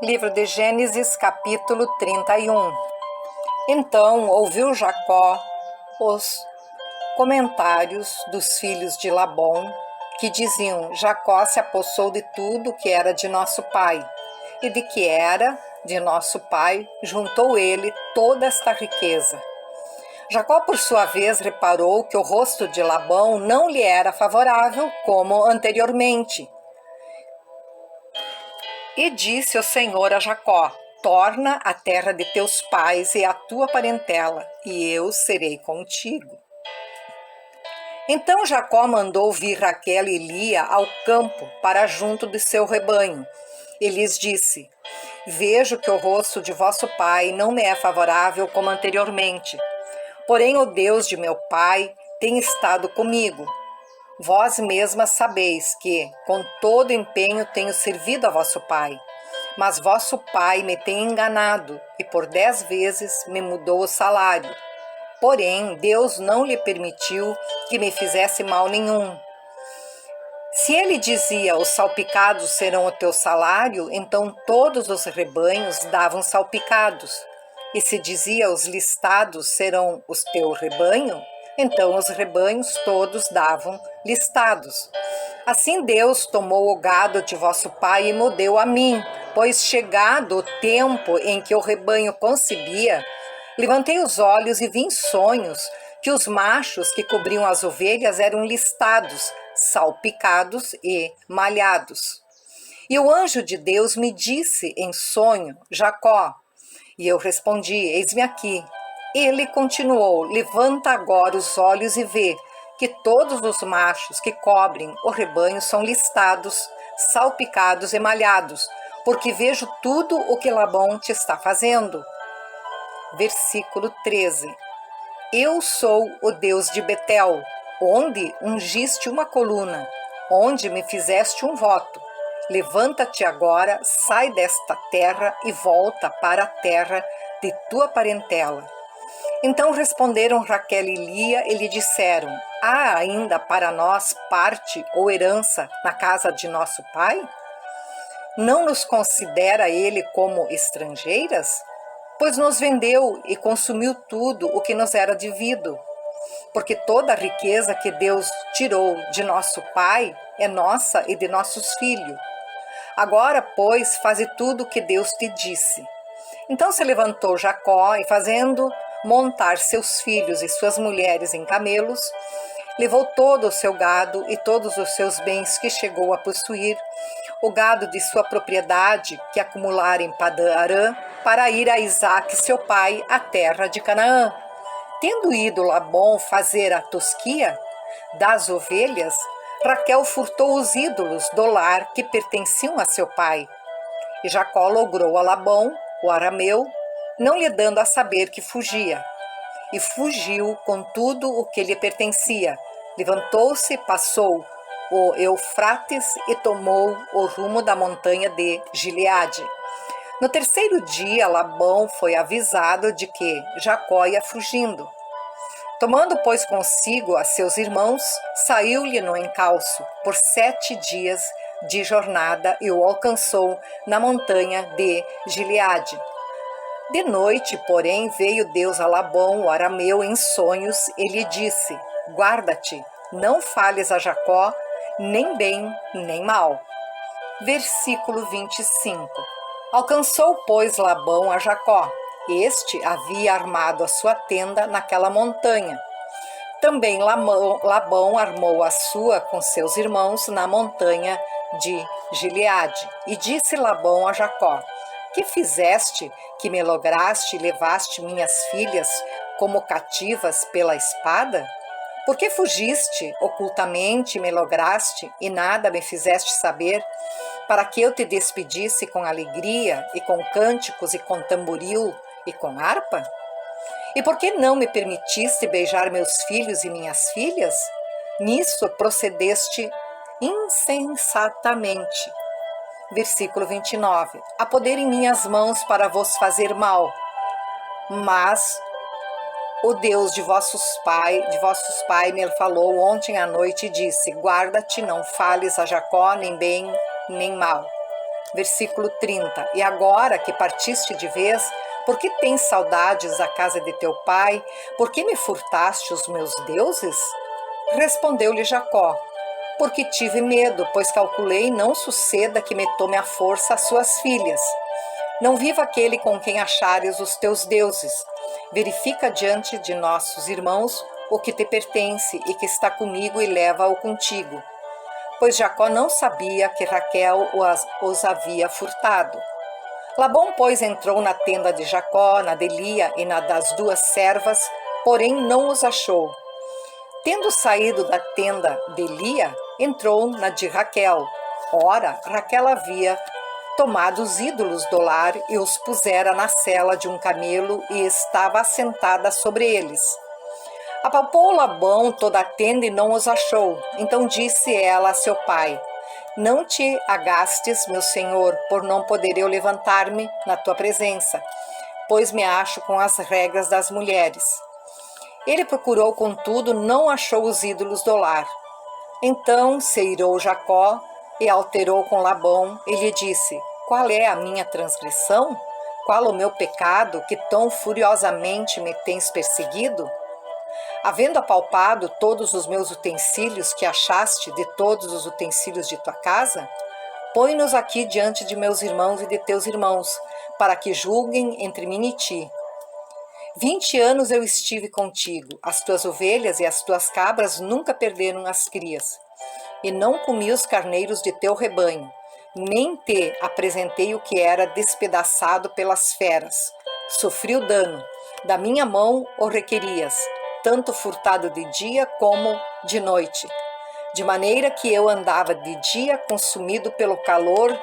Livro de Gênesis, capítulo 31. Então ouviu Jacó os comentários dos filhos de Labão, que diziam: Jacó se apossou de tudo que era de nosso pai, e de que era de nosso pai juntou ele toda esta riqueza. Jacó, por sua vez, reparou que o rosto de Labão não lhe era favorável como anteriormente. E disse o Senhor a Jacó: torna a terra de teus pais e a tua parentela, e eu serei contigo. Então Jacó mandou vir Raquel e Lia ao campo para junto de seu rebanho. E lhes disse: vejo que o rosto de vosso pai não me é favorável como anteriormente. Porém o Deus de meu pai tem estado comigo. Vós mesmas sabeis que, com todo empenho, tenho servido a vosso pai. Mas vosso pai me tem enganado, e por 10 vezes me mudou o salário. Porém, Deus não lhe permitiu que me fizesse mal nenhum. Se ele dizia: os salpicados serão o teu salário, então todos os rebanhos davam salpicados. E se dizia: os listados serão os teu rebanho, então os rebanhos todos davam listados. Assim Deus tomou o gado de vosso pai e me deu a mim, pois chegado o tempo em que o rebanho concebia, levantei os olhos e vi em sonhos que os machos que cobriam as ovelhas eram listados, salpicados e malhados. E o anjo de Deus me disse em sonho: Jacó. E eu respondi: eis-me aqui. Ele continuou: levanta agora os olhos e vê que todos os machos que cobrem o rebanho são listados, salpicados e malhados, porque vejo tudo o que Labão te está fazendo. Versículo 13. Eu sou o Deus de Betel, onde ungiste uma coluna, onde me fizeste um voto. Levanta-te agora, sai desta terra e volta para a terra de tua parentela. Então responderam Raquel e Lia e lhe disseram: há ainda para nós parte ou herança na casa de nosso pai? Não nos considera ele como estrangeiras? Pois nos vendeu e consumiu tudo o que nos era devido. Porque toda a riqueza que Deus tirou de nosso pai é nossa e de nossos filhos. Agora, pois, faze tudo o que Deus te disse. Então se levantou Jacó e, fazendo montar seus filhos e suas mulheres em camelos, levou todo o seu gado e todos os seus bens que chegou a possuir, o gado de sua propriedade que acumulara em Padã-Arã, para ir a Isaque, seu pai, à terra de Canaã. Tendo ido Labão fazer a tosquia das ovelhas, Raquel furtou os ídolos do lar que pertenciam a seu pai. E Jacó logrou a Labão, o arameu, não lhe dando a saber que fugia. E fugiu com tudo o que lhe pertencia. Levantou-se, passou o Eufrates e tomou o rumo da montanha de Gileade. No terceiro dia, Labão foi avisado de que Jacó ia fugindo. Tomando, pois, consigo a seus irmãos, saiu-lhe no encalço por 7 dias de jornada e o alcançou na montanha de Gileade. De noite, porém, veio Deus a Labão, o arameu, em sonhos, e lhe disse: guarda-te, não fales a Jacó, nem bem, nem mal. Versículo 25. Alcançou, pois, Labão a Jacó. Este havia armado a sua tenda naquela montanha. Também Labão armou a sua com seus irmãos na montanha de Gileade. E disse Labão a Jacó: que fizeste, que me lograste e levaste minhas filhas como cativas pela espada? Por que fugiste ocultamente e me lograste e nada me fizeste saber, para que eu te despedisse com alegria e com cânticos e com tamboril e com harpa? E por que não me permitiste beijar meus filhos e minhas filhas? Nisso procedeste insensatamente. Versículo 29. Há poder em minhas mãos para vos fazer mal, mas o Deus de vossos pais me falou ontem à noite e disse: guarda-te, não fales a Jacó, nem bem, nem mal. Versículo 30. E agora que partiste de vez, por que tens saudades da casa de teu pai? Por que me furtaste os meus deuses? Respondeu-lhe Jacó: porque tive medo, pois calculei não suceda que me tome à força as suas filhas. Não viva aquele com quem achares os teus deuses. Verifica diante de nossos irmãos o que te pertence e que está comigo e leva-o contigo. Pois Jacó não sabia que Raquel os havia furtado. Labão, pois, entrou na tenda de Jacó, na de Lia e na das duas servas, porém não os achou. Tendo saído da tenda de Lia, entrou na de Raquel. Ora, Raquel havia tomado os ídolos do lar e os pusera na sela de um camelo e estava assentada sobre eles. Apalpou Labão toda a tenda e não os achou. Então disse ela a seu pai: não te agastes, meu senhor, por não poder eu levantar-me na tua presença, pois me acho com as regras das mulheres. Ele procurou, contudo, não achou os ídolos do lar. Então se irou Jacó e alterou com Labão e lhe disse: qual é a minha transgressão? Qual o meu pecado que tão furiosamente me tens perseguido? Havendo apalpado todos os meus utensílios que achaste de todos os utensílios de tua casa, põe-nos aqui diante de meus irmãos e de teus irmãos, para que julguem entre mim e ti. 20 anos eu estive contigo, as tuas ovelhas e as tuas cabras nunca perderam as crias, e não comi os carneiros de teu rebanho, nem te apresentei o que era despedaçado pelas feras. Sofri o dano, da minha mão o requerias, tanto furtado de dia como de noite, de maneira que eu andava de dia consumido pelo calor,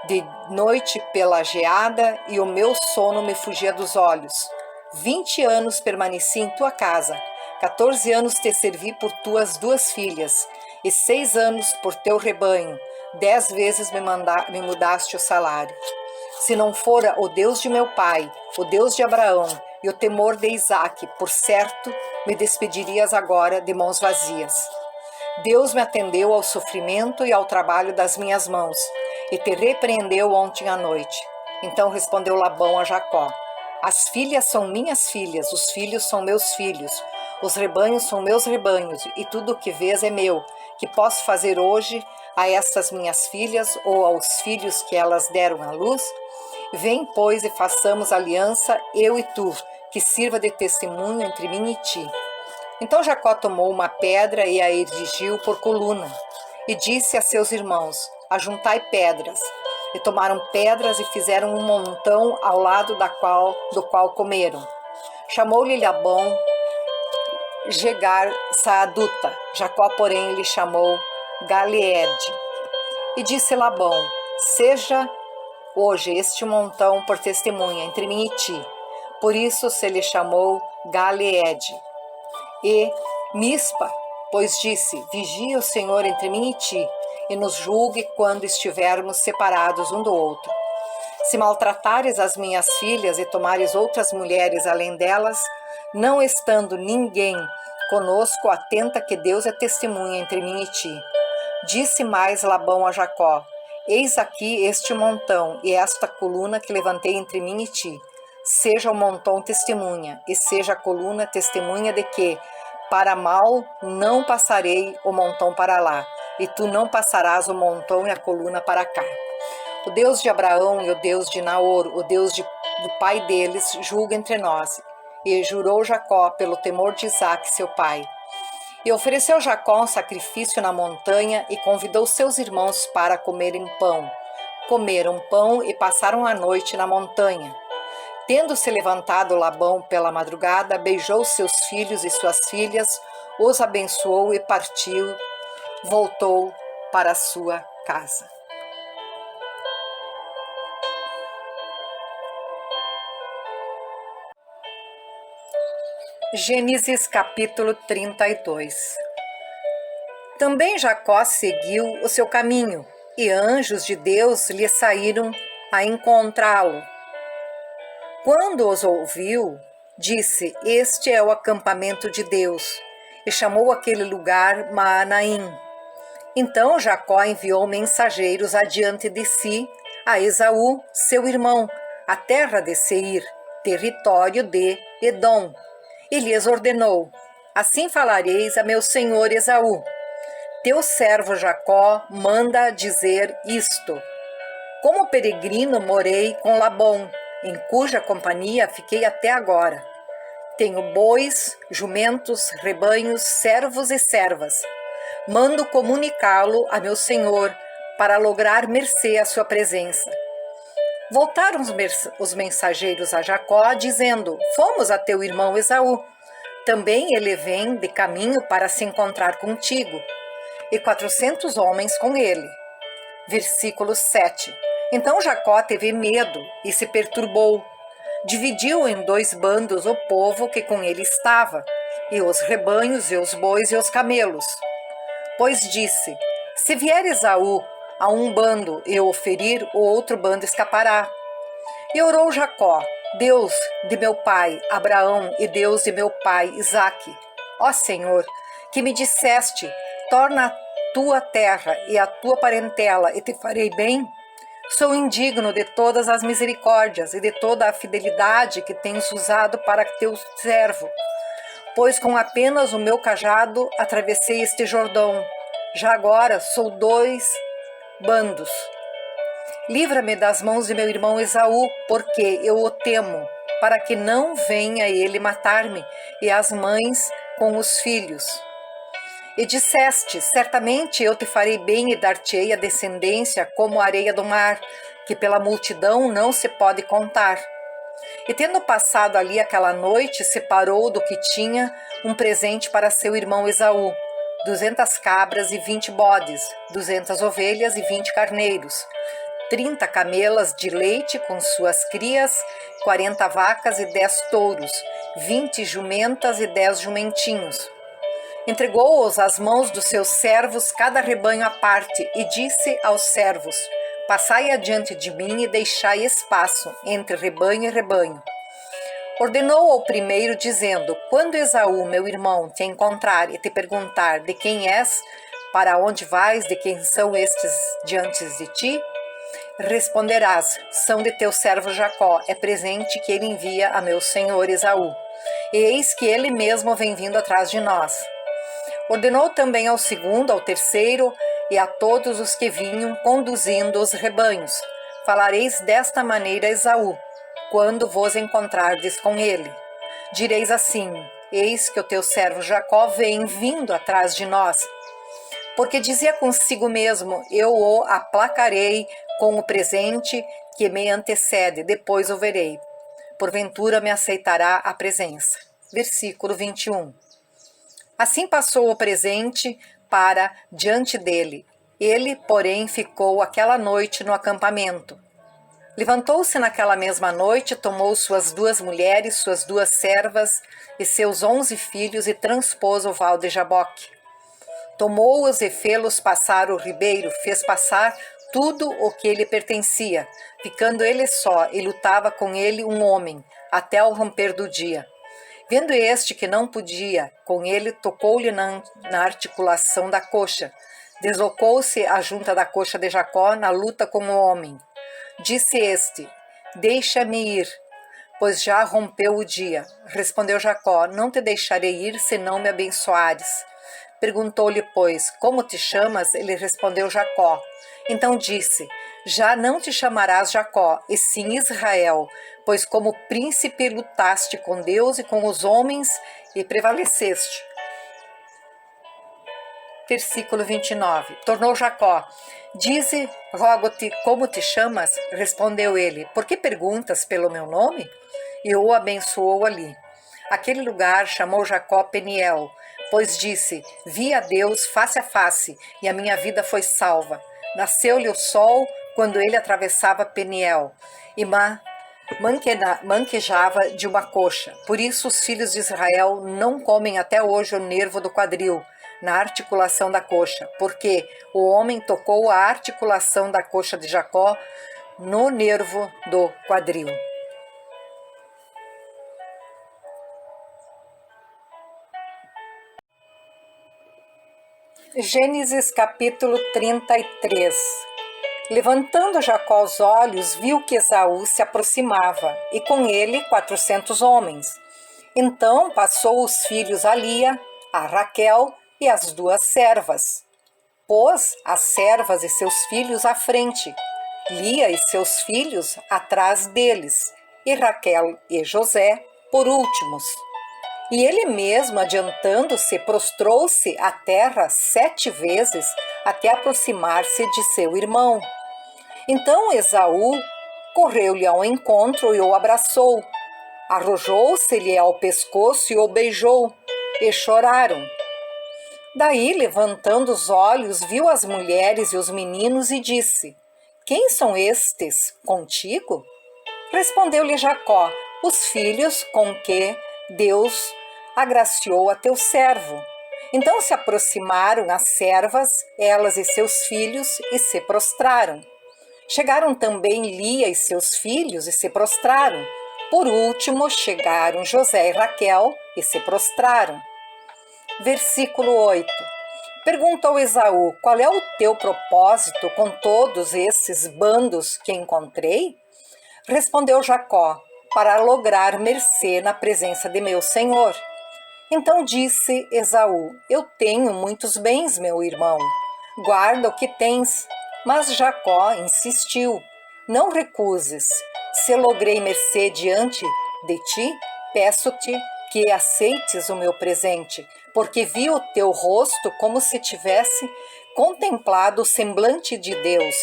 de noite pela geada, e o meu sono me fugia dos olhos. 20 anos permaneci em tua casa, 14 anos te servi por tuas duas filhas, e 6 anos por teu rebanho, 10 vezes me mudaste o salário. Se não fora o Deus de meu pai, o Deus de Abraão e o temor de Isaque, por certo, me despedirias agora de mãos vazias. Deus me atendeu ao sofrimento e ao trabalho das minhas mãos, e te repreendeu ontem à noite. Então respondeu Labão a Jacó: as filhas são minhas filhas, os filhos são meus filhos, os rebanhos são meus rebanhos, e tudo o que vês é meu. Que posso fazer hoje a estas minhas filhas ou aos filhos que elas deram à luz? Vem, pois, e façamos aliança, eu e tu, que sirva de testemunho entre mim e ti. Então Jacó tomou uma pedra e a erigiu por coluna, e disse a seus irmãos: ajuntai pedras. E tomaram pedras e fizeram um montão ao lado do qual comeram. Chamou-lhe Labão Jegar Saaduta. Jacó, porém, lhe chamou Galeede. E disse Labão: seja hoje este montão por testemunha entre mim e ti. Por isso se lhe chamou Galeede. E Mispa, pois disse: vigia o Senhor entre mim e ti, e nos julgue quando estivermos separados um do outro. Se maltratares as minhas filhas e tomares outras mulheres além delas, não estando ninguém conosco, atenta que Deus é testemunha entre mim e ti. Disse mais Labão a Jacó: eis aqui este montão e esta coluna que levantei entre mim e ti. Seja o montão testemunha, e seja a coluna testemunha de que, para mal, não passarei o montão para lá, e tu não passarás o montão e a coluna para cá. O Deus de Abraão e o Deus de Naor, o Deus do pai deles, julga entre nós. E jurou Jacó pelo temor de Isaque, seu pai. E ofereceu Jacó um sacrifício na montanha e convidou seus irmãos para comerem pão. Comeram pão e passaram a noite na montanha. Tendo-se levantado Labão pela madrugada, beijou seus filhos e suas filhas, os abençoou e partiu, voltou para a sua casa. Gênesis capítulo 32. Também Jacó seguiu o seu caminho, e anjos de Deus lhe saíram a encontrá-lo. Quando os ouviu, disse: este é o acampamento de Deus, e chamou aquele lugar Maanaim. Então Jacó enviou mensageiros adiante de si a Esaú, seu irmão, a terra de Seir, território de Edom. E lhes ordenou: assim falareis a meu senhor Esaú: teu servo Jacó manda dizer isto: como peregrino morei com Labão, em cuja companhia fiquei até agora. Tenho bois, jumentos, rebanhos, servos e servas. Mando comunicá-lo a meu senhor, para lograr mercê à sua presença. Voltaram os mensageiros a Jacó, dizendo: fomos a teu irmão Esaú. Também ele vem de caminho para se encontrar contigo, e 400 homens com ele. Versículo 7. Então Jacó teve medo e se perturbou. Dividiu em 2 bandos o povo que com ele estava, e os rebanhos, e os bois, e os camelos. Pois disse: se vier Esaú a um bando e o ferir, o outro bando escapará. E orou Jacó: Deus de meu pai Abraão e Deus de meu pai Isaque, ó Senhor, que me disseste: torna a tua terra e a tua parentela, e te farei bem. Sou indigno de todas as misericórdias e de toda a fidelidade que tens usado para teu servo, pois com apenas o meu cajado atravessei este Jordão. Já agora sou 2 bandos. Livra-me das mãos de meu irmão Esaú, porque eu o temo, para que não venha ele matar-me e as mães com os filhos. E disseste: certamente eu te farei bem e dar-te-ei a descendência como a areia do mar, que pela multidão não se pode contar. E tendo passado ali aquela noite, separou do que tinha um presente para seu irmão Esaú: 200 cabras e 20 bodes, 200 ovelhas e 20 carneiros, 30 camelas de leite com suas crias, 40 vacas e 10 touros, 20 jumentas e 10 jumentinhos. Entregou-os às mãos dos seus servos, cada rebanho à parte, e disse aos servos: passai adiante de mim e deixai espaço entre rebanho e rebanho. Ordenou ao primeiro, dizendo: quando Esaú, meu irmão, te encontrar e te perguntar: de quem és, para onde vais, de quem são estes diante de ti? Responderás: são de teu servo Jacó, é presente que ele envia a meu senhor Esaú. E eis que ele mesmo vem vindo atrás de nós. Ordenou também ao segundo, ao terceiro e a todos os que vinham conduzindo os rebanhos: falareis desta maneira a Esaú, quando vos encontrardes com ele. Direis assim: eis que o teu servo Jacó vem vindo atrás de nós. Porque dizia consigo mesmo: eu o aplacarei com o presente que me antecede, depois o verei. Porventura me aceitará a presença. Versículo 21. Assim passou o presente para diante dele. Ele, porém, ficou aquela noite no acampamento. Levantou-se naquela mesma noite, tomou suas 2 mulheres, suas 2 servas e seus 11 filhos e transpôs o val de Jaboque. Tomou-os e fê-los passar o ribeiro, fez passar tudo o que lhe pertencia, ficando ele só, e lutava com ele um homem, até ao romper do dia. Vendo este que não podia com ele, tocou-lhe na articulação da coxa. Deslocou-se a junta da coxa de Jacó na luta com o homem. Disse este: deixa-me ir, pois já rompeu o dia. Respondeu Jacó: não te deixarei ir, se não me abençoares. Perguntou-lhe, pois, como te chamas? Ele respondeu: Jacó. Então disse: já não te chamarás Jacó, e sim Israel, pois como príncipe lutaste com Deus e com os homens e prevaleceste. Versículo 29. Tornou Jacó: dize, rogo-te, como te chamas? Respondeu ele: por que perguntas pelo meu nome? E o abençoou ali. Aquele lugar chamou Jacó Peniel, pois disse: vi a Deus face a face, e a minha vida foi salva. Nasceu-lhe o sol quando ele atravessava Peniel, e manquejava de uma coxa. Por isso os filhos de Israel não comem até hoje o nervo do quadril, na articulação da coxa, porque o homem tocou a articulação da coxa de Jacó no nervo do quadril. Gênesis capítulo 33. Levantando Jacó os olhos, viu que Esaú se aproximava, e com ele 400 homens. Então passou os filhos a Lia, a Raquel e as 2 servas. Pôs as servas e seus filhos à frente, Lia e seus filhos atrás deles, e Raquel e José por últimos. E ele mesmo, adiantando-se, prostrou-se à terra 7 vezes até aproximar-se de seu irmão. Então Esaú correu-lhe ao encontro e o abraçou. Arrojou-se-lhe ao pescoço e o beijou, e choraram. Daí, levantando os olhos, viu as mulheres e os meninos e disse: Quem são estes contigo? Respondeu-lhe Jacó: Os filhos com que Deus agraciou a teu servo. Então se aproximaram as servas, elas e seus filhos, e se prostraram. Chegaram também Lia e seus filhos, e se prostraram. Por último, chegaram José e Raquel, e se prostraram. Versículo 8. Perguntou Esaú: Qual é o teu propósito com todos esses bandos que encontrei? Respondeu Jacó: Para lograr mercê na presença de meu senhor. Então disse Esaú: Eu tenho muitos bens, meu irmão. Guarda o que tens. Mas Jacó insistiu: Não recuses. Se logrei mercê diante de ti, peço-te que aceites o meu presente, porque vi o teu rosto como se tivesse contemplado o semblante de Deus,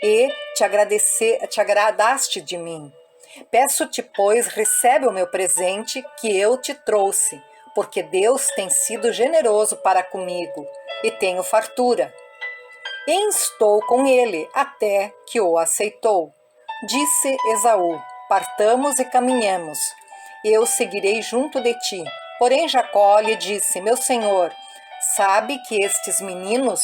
e te agradaste de mim. Peço-te, pois, recebe o meu presente que eu te trouxe, porque Deus tem sido generoso para comigo, e tenho fartura. E instou com ele, até que o aceitou. Disse Esaú: Partamos e caminhemos. Eu seguirei junto de ti. Porém Jacó lhe disse: Meu senhor, sabe que estes meninos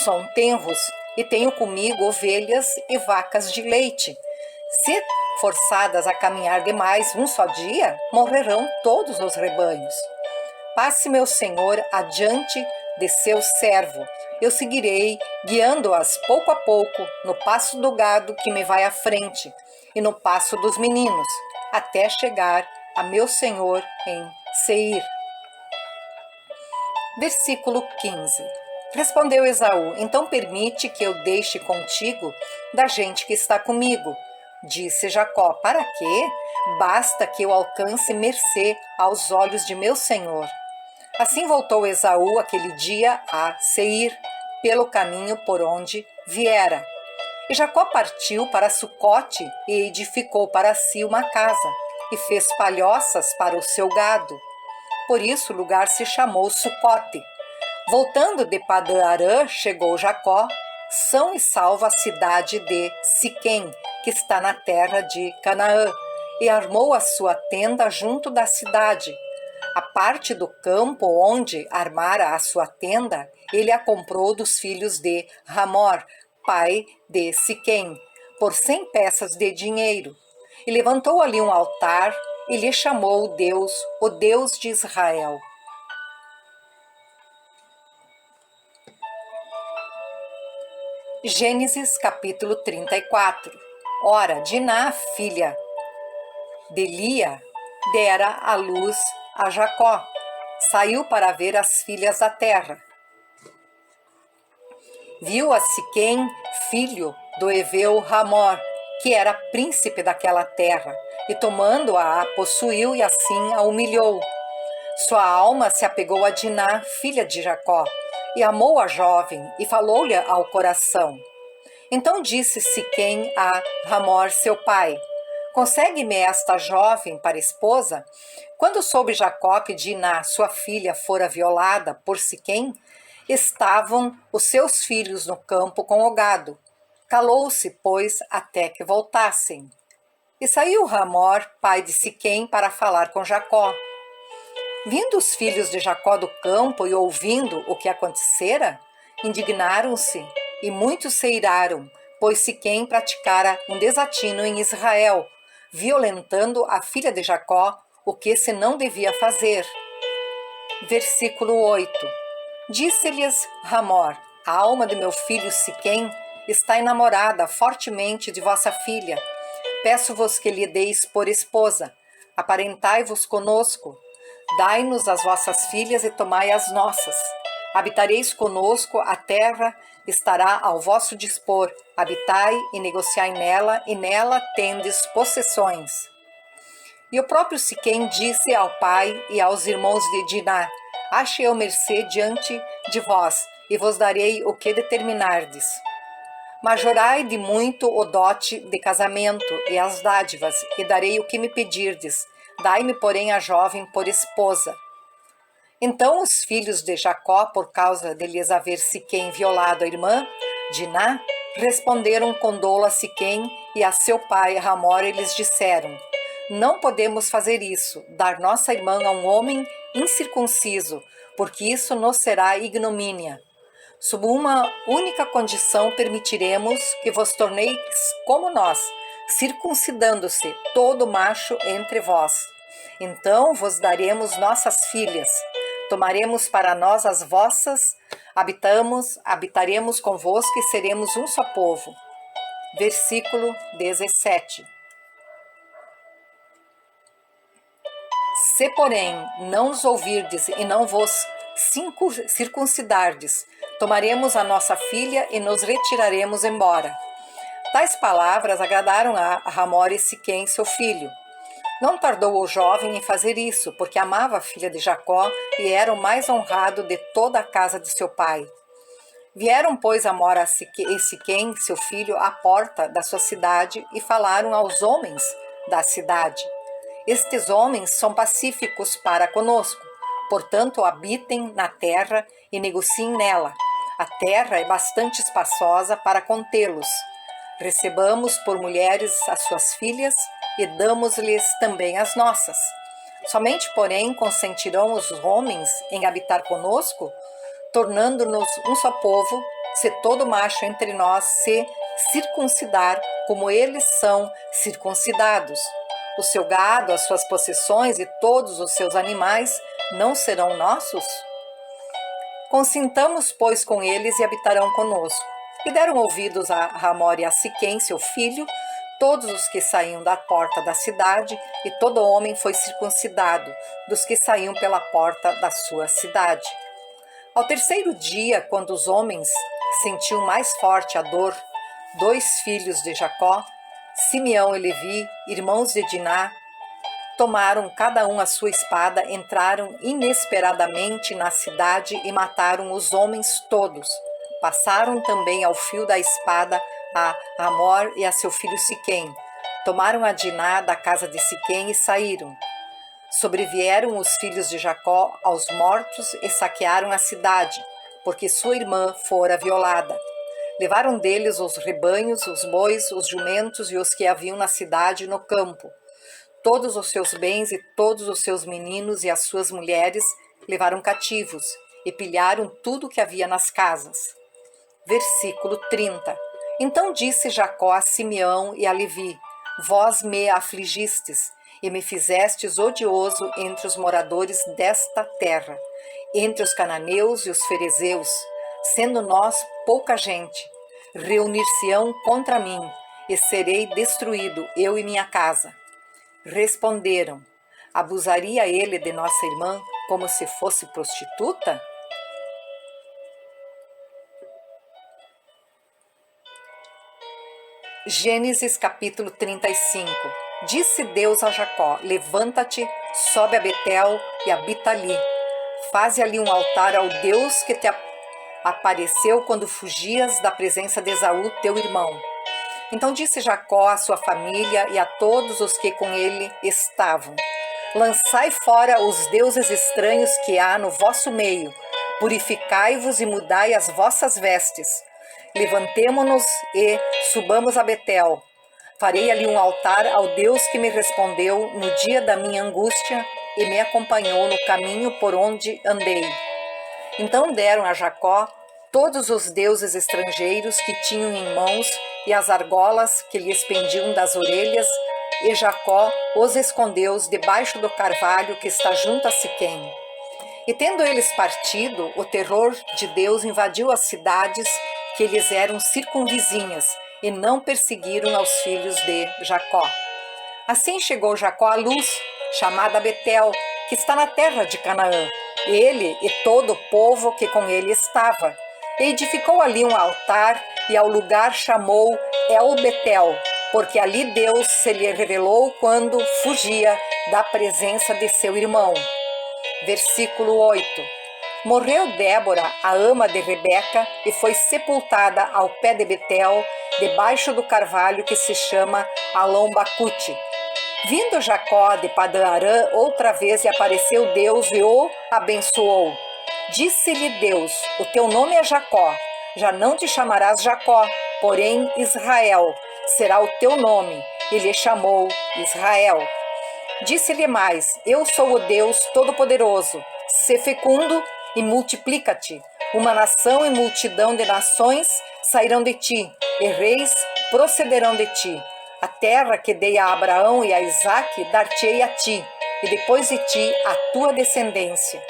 são tenros, e tenho comigo ovelhas e vacas de leite. Se forçadas a caminhar demais um só dia, morrerão todos os rebanhos. Passe meu senhor adiante de seu servo. Eu seguirei, guiando-as pouco a pouco, no passo do gado que me vai à frente, e no passo dos meninos, até chegar a meu senhor em Seir. Versículo 15. Respondeu Esaú: Então permite que eu deixe contigo da gente que está comigo. Disse Jacó: Para quê? Basta que eu alcance mercê aos olhos de meu senhor. Assim voltou Esaú aquele dia a Seir, pelo caminho por onde viera. E Jacó partiu para Sucote e edificou para si uma casa, e fez palhoças para o seu gado. Por isso o lugar se chamou Sucote. Voltando de Padã-Arã, chegou Jacó, são e salvo à cidade de Siquém, que está na terra de Canaã, e armou a sua tenda junto da cidade. A parte do campo onde armara a sua tenda, ele a comprou dos filhos de Hamor, pai de Siquém, por 100 peças de dinheiro. E levantou ali um altar e lhe chamou Deus, o Deus de Israel. Gênesis capítulo 34. Ora, Diná, filha de Lia, dera à luz a Jacó. Saiu para ver as filhas da terra. Viu a Siquém, filho do heveu Hamor, que era príncipe daquela terra, e tomando-a, a possuiu e assim a humilhou. Sua alma se apegou a Diná, filha de Jacó, e amou a jovem, e falou-lhe ao coração. Então disse Siquém a Hamor, seu pai: Consegue-me esta jovem para esposa? Quando soube Jacó que Diná, sua filha, fora violada por Siquém, estavam os seus filhos no campo com o gado. Calou-se, pois, até que voltassem. E saiu Hamor, pai de Siquém, para falar com Jacó. Vindo os filhos de Jacó do campo e ouvindo o que acontecera, indignaram-se e muitos se iraram, pois Siquém praticara um desatino em Israel, violentando a filha de Jacó, o que se não devia fazer. Versículo 8. Disse-lhes Hamor: A alma de meu filho Siquém está enamorada fortemente de vossa filha. Peço-vos que lhe deis por esposa. Aparentai-vos conosco. Dai-nos as vossas filhas e tomai as nossas. Habitareis conosco, a terra estará ao vosso dispor. Habitai e negociai nela, e nela tendes possessões. E o próprio Siquém disse ao pai e aos irmãos de Diná: Ache eu mercê diante de vós, e vos darei o que determinardes. Majorai de muito o dote de casamento e as dádivas, e darei o que me pedirdes. Dai-me, porém, a jovem por esposa. Então os filhos de Jacó, por causa de lhes haver Siquém violado a irmã, Diná, responderam com dolo a Siquém e a seu pai Hamor, e lhes disseram: Não podemos fazer isso, dar nossa irmã a um homem incircunciso, porque isso nos será ignomínia. Sob uma única condição permitiremos que vos torneis como nós, circuncidando-se todo macho entre vós. Então vos daremos nossas filhas, tomaremos para nós as vossas, habitaremos convosco e seremos um só povo. Versículo 17. Se, porém, não os ouvirdes e não vos circuncidardes, tomaremos a nossa filha e nos retiraremos embora. Tais palavras agradaram a Hamor e Siquém, seu filho. Não tardou o jovem em fazer isso, porque amava a filha de Jacó e era o mais honrado de toda a casa de seu pai. Vieram, pois, Hamor e Siquém, seu filho, à porta da sua cidade e falaram aos homens da cidade: Estes homens são pacíficos para conosco, portanto habitem na terra e negociem nela. A terra é bastante espaçosa para contê-los. Recebamos por mulheres as suas filhas e damos-lhes também as nossas. Somente, porém, consentirão os homens em habitar conosco, tornando-nos um só povo, se todo macho entre nós se circuncidar, como eles são circuncidados. O seu gado, as suas possessões e todos os seus animais não serão nossos? Consintamos, pois, com eles e habitarão conosco. E deram ouvidos a Hamor e a Siquém, seu filho, todos os que saíam da porta da cidade, e todo homem foi circuncidado, dos que saíam pela porta da sua cidade. Ao terceiro dia, quando os homens sentiam mais forte a dor, 2 filhos de Jacó, Simeão e Levi, irmãos de Diná, tomaram cada um a sua espada, entraram inesperadamente na cidade e mataram os homens todos. Passaram também ao fio da espada a Hamor e a seu filho Siquém. Tomaram a Diná da casa de Siquém e saíram. Sobrevieram os filhos de Jacó aos mortos e saquearam a cidade, porque sua irmã fora violada. Levaram deles os rebanhos, os bois, os jumentos e os que haviam na cidade e no campo. Todos os seus bens e todos os seus meninos e as suas mulheres levaram cativos e pilharam tudo o que havia nas casas. Versículo 30. Então disse Jacó a Simeão e a Levi: Vós me afligistes e me fizestes odioso entre os moradores desta terra, entre os cananeus e os ferezeus, sendo nós pouca gente. Reunir-se-ão contra mim, e serei destruído, eu e minha casa. Responderam: Abusaria ele de nossa irmã como se fosse prostituta? Gênesis capítulo 35. Disse Deus a Jacó: Levanta-te, sobe a Betel e habita ali. Faze ali um altar ao Deus que te apareceu quando fugias da presença de Esaú, teu irmão. Então disse Jacó à sua família e a todos os que com ele estavam: Lançai fora os deuses estranhos que há no vosso meio, purificai-vos e mudai as vossas vestes. Levantemo-nos e subamos a Betel. Farei ali um altar ao Deus que me respondeu no dia da minha angústia e me acompanhou no caminho por onde andei. Então deram a Jacó todos os deuses estrangeiros que tinham em mãos e as argolas que lhes pendiam das orelhas, e Jacó os escondeu debaixo do carvalho que está junto a Siquém. E tendo eles partido, o terror de Deus invadiu as cidades que eles eram circunvizinhas e não perseguiram aos filhos de Jacó. Assim chegou Jacó à luz, chamada Betel, que está na terra de Canaã, ele e todo o povo que com ele estava. E edificou ali um altar e ao lugar chamou El Betel, porque ali Deus se lhe revelou quando fugia da presença de seu irmão. Versículo 8. Morreu Débora, a ama de Rebeca, e foi sepultada ao pé de Betel, debaixo do carvalho que se chama Alom-Bacute. Vindo Jacó de Padã-Arã, outra vez lhe apareceu Deus e o abençoou. Disse-lhe Deus: o teu nome é Jacó, já não te chamarás Jacó, porém Israel será o teu nome. E lhe chamou Israel. Disse-lhe mais: eu sou o Deus Todo-Poderoso, sê fecundo e multiplica-te. Uma nação e multidão de nações sairão de ti, e reis procederão de ti. A terra que dei a Abraão e a Isaque dar-te-ei a ti, e depois de ti a tua descendência.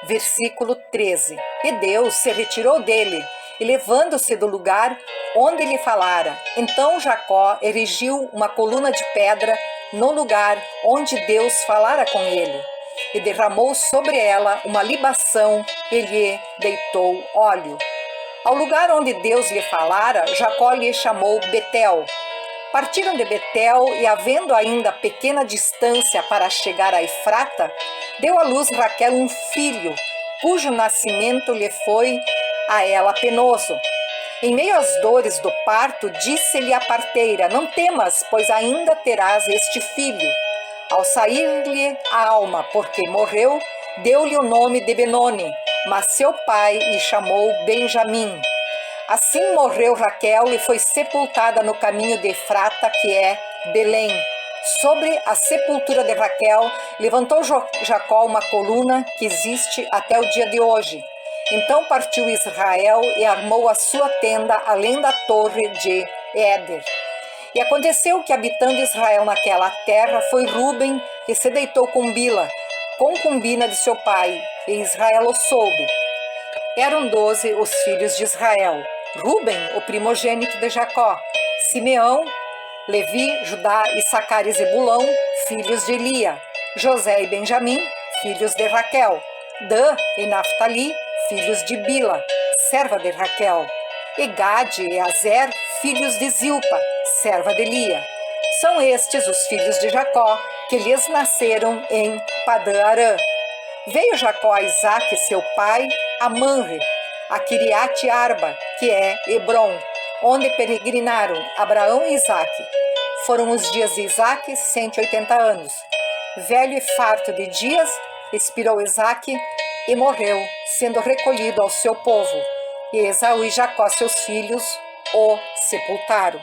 Versículo 13. E Deus se retirou dele, e levando-se do lugar onde lhe falara, então Jacó erigiu uma coluna de pedra no lugar onde Deus falara com ele, e derramou sobre ela uma libação e lhe deitou óleo. Ao lugar onde Deus lhe falara, Jacó lhe chamou Betel. Partiram de Betel e, havendo ainda pequena distância para chegar a Efrata, deu à luz Raquel um filho, cujo nascimento lhe foi a ela penoso. Em meio às dores do parto, disse-lhe a parteira: não temas, pois ainda terás este filho. Ao sair-lhe a alma, porque morreu, deu-lhe o nome de Benoni, mas seu pai lhe chamou Benjamim. Assim morreu Raquel e foi sepultada no caminho de Efrata, que é Belém. Sobre a sepultura de Raquel, levantou Jacó uma coluna que existe até o dia de hoje. Então partiu Israel e armou a sua tenda além da torre de Éder. E aconteceu que, habitando Israel naquela terra, foi Ruben e se deitou com Bila, concubina de seu pai, e Israel o soube. Eram 12 os filhos de Israel: Ruben, o primogênito de Jacó; Simeão, Levi, Judá, Issacar e Zebulão, filhos de Lia; José e Benjamim, filhos de Raquel; Dan e Naftali, filhos de Bila, serva de Raquel; e Gade e Azer, filhos de Zilpa, serva de Lia. São estes os filhos de Jacó, que lhes nasceram em Padã-Arã. Veio Jacó a Isaque, seu pai, a Manre, a Quiriate Arba, que é Hebrom, onde peregrinaram Abraão e Isaque. Foram os dias de Isaque 180 anos. Velho e farto de dias, expirou Isaque e morreu, sendo recolhido ao seu povo. E Esaú e Jacó, seus filhos, o sepultaram.